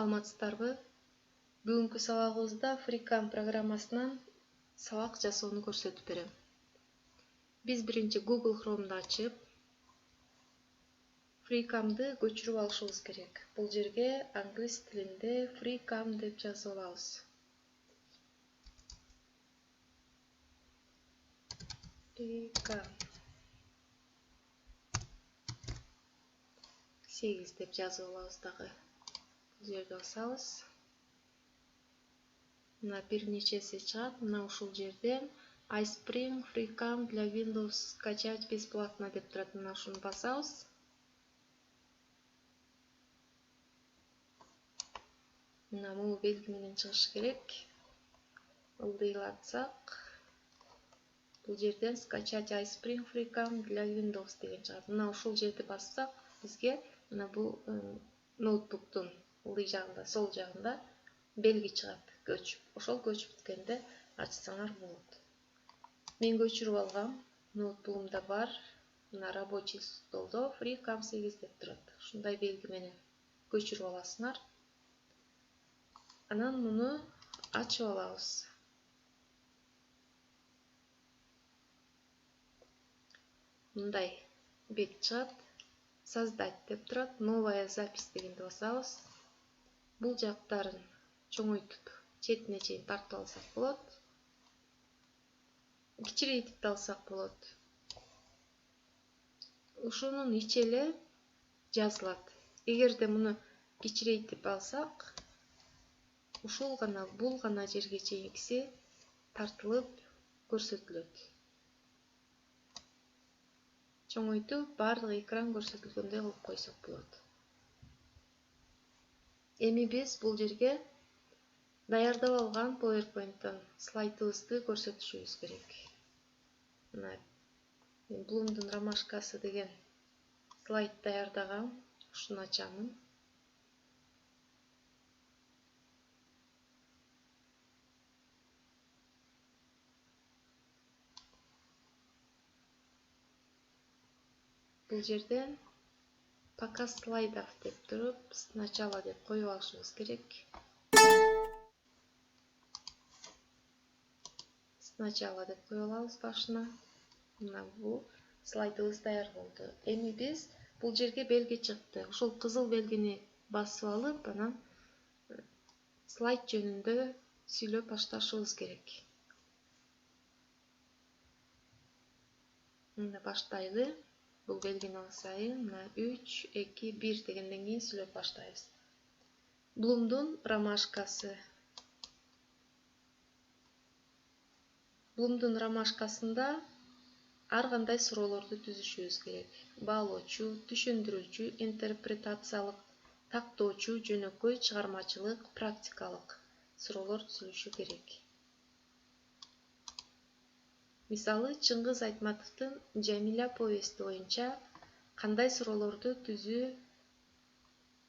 Саламатсыздарбы? Бүгүнкү сабагыбызда FreeCam программасынан сабак жасоону көрсөтүп берем. Биз биринчи Google Chrome'ду ачып, FreeCam'ды көчүрүп алышыбыз керек. Бул жерге англис тилинде FreeCam деп жазып алабыз. FreeCam 8 деп жазып алабыз дагы. Бул жерде басабыз. Мына бир нечеси чыгат. Мына ушул жерден iSpring FreeCam для Windows скачать бесплатно деп турат. Мына ушуну басабыз. Мына могу белги менен чыгышы керек. Ылдыйлатсак, бул жерден скачать iSpring FreeCam для Windows деген чыгат. Мына ушул жерди бассак, бизге мына бул ноутбуктун ылдый жагында, сол жагында белги чыгат. Көчүп. Ошол көчүп бүткөндө ачсаңар болот. Мен көчүрүп алгам. Ноутбугумда бар. Мына рабочий столдо FreeCam 8 деп турат. Ушундай белги менен көчүрүп аласыңар. Анан муну ачып алабыз. Мындай бет чыгат. Создать деп турат. Новая запись дегенди басабыз. Бул жактарын чоңойтуп, четине чейин тартып алсак болот. Кичирейтип да алсак болот. Ушунун ичи эле жазылат. Эгерде муну кичирейтип алсак, ушул гана, бул гана жерге чейинкиси тартылып көрсөтүлөт. Чоңойтуп, бардык экран көрсөтүлгөндөй кылып койсок болот. Эми биз бул жерге даярдап алган PowerPoint'тан слайдыбызды көрсөтүшүбүз керек. Мына Блумдун ромашкасы деген слайд даярдагам. Ушуну ачамын. Бул жерден показ слайдов деп туруп, сначала деп коюп алышыбыз керек. Сначала деп коюп алабыз башына. Мына бул слайдыбыз даяр болду. Эми биз бул жерге белги чыкты. Ушул кызыл белгини басып алып, анан слайд жөнүндө сүйлөп башташыбыз керек. Мына баштайлы. Бул белгини басайын. Мына 3, 2, 1 дегенден кийин сүйлөп баштайбыз. Блумдун ромашкасы. Блумдун ромашкасында ар кандай суроолорду түзүшүбүз керек. Баалоочу, түшүндүрүүчү, интерпретациялык, тактоочу, жөнөкөй, чыгармачылык, практикалык суроолор түзүлүшү керек. Мисалы, Чыңгыз Айтматовдун Жамиля повести боюнча кандай суроолорду түзүү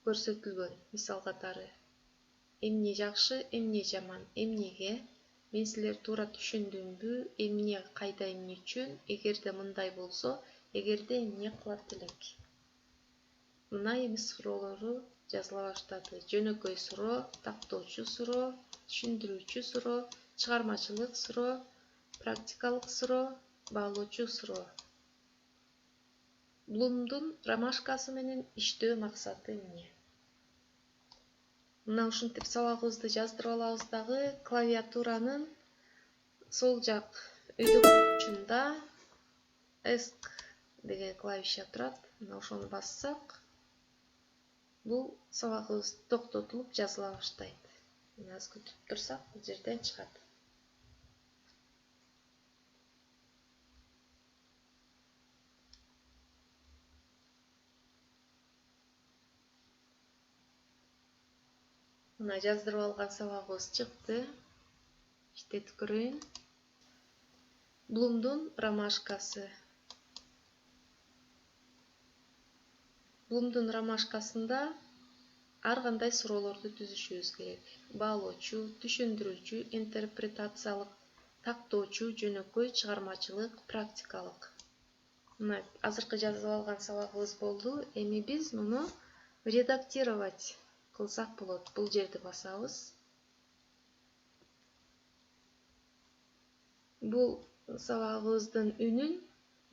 көрсөтүлгөн. Мисал катары: эмне жакшы, эмне жаман, эмнеге, мен силерди туура түшүндүмбү, эмне, кайда, эмне үчүн, эгерде мындай болсо, эгерде эмне кылат элек. Мына эми суроолору жазыла баштады. Жөнөкөй суроо, тактоочу суроо, түшүндүрүүчү суроо, чыгармачылык суроо, практикалык суроо, баалоочу суроо. Блумдун ромашкасы менен иштөө максаты эмне? Мына ушинтип сабагыбызды жаздырып алабыз дагы. Клавиатуранын сол жак өйдөкчүндө ESC деген клавиша турат. Мына ошону бассак, бул сабагыбыз токтотулуп жазыла баштайт. Мына аз күтүп турсак, бул жерден чыгат. Мына жаздырып алган сабагыбыз чыкты. Иштетип көрөйүн. Блумдун ромашкасы. Блумдун ромашкасында ар кандай суроолорду түзүшүбүз керек. Баалоочу, түшүндүрүүчү, интерпретациялык, тактоочу, жөнөкөй, чыгармачылык, практикалык. Мына азыркы жазып алган сабагыбыз болду. Эми биз муну редактировать кылсак болот. Бул жерди басабыз. Бул сабагыбыздын үнүн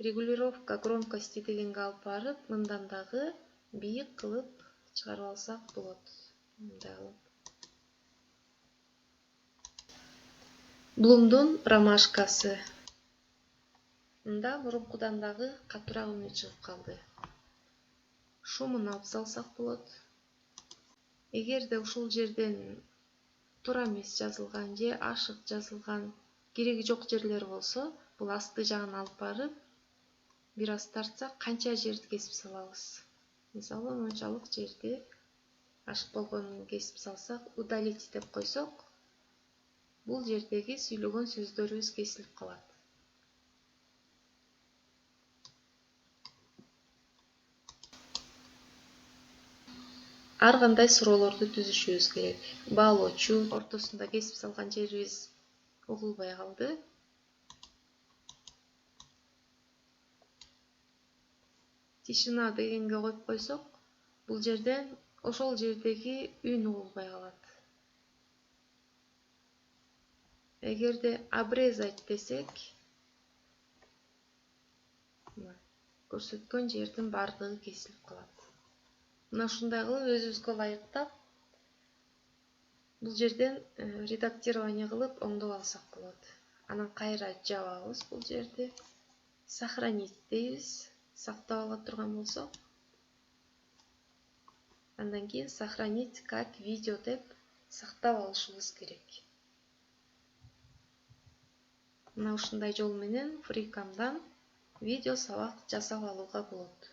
регулировка громкости дегенге алып барып, мындан дагы бийик кылып чыгарып алсак болот. Мындай кылып. Блумдун ромашкасы. Мында мурункудан дагы катуураак үнү чыгып калды. Шумун алып салсак болот. Эгерде ушул жерден туура эмес жазылган же ашык жазылган кереги жок жерлер болсо, бул асты жагын алып барып, бир аз тартсак, канча жерди кесип салабыз. Мисалы, мончалык жерди ашык болгонун кесип салсак, удалить деп койсок, бул жердеги сүйлөгөн сөздөрүбүз кесилип калат. Ар кандай суроолорду түзүшүбүз керек. Баалоочу ортосунда кесип салган жерибиз угулбай калды. Тишина дегенге коюп койсок, бул жерден ошол жердеги үн угулбай калат. Эгерде обрезать десек, көрсөткөн жердин бардыгы кесилип калат. Мына ушундай кылып өзүбүзгө ылайыктап, бул жерден редактирование кылып оңдоп алсак болот. Анан кайра жабабыз бул жерди. Сохранить дейбиз, сактап ала турган болсок. Андан кийин сохранить как видео деп сактап алышыбыз керек. Мына ушундай жол менен фрикамдан видео сабак жасап алууга болот.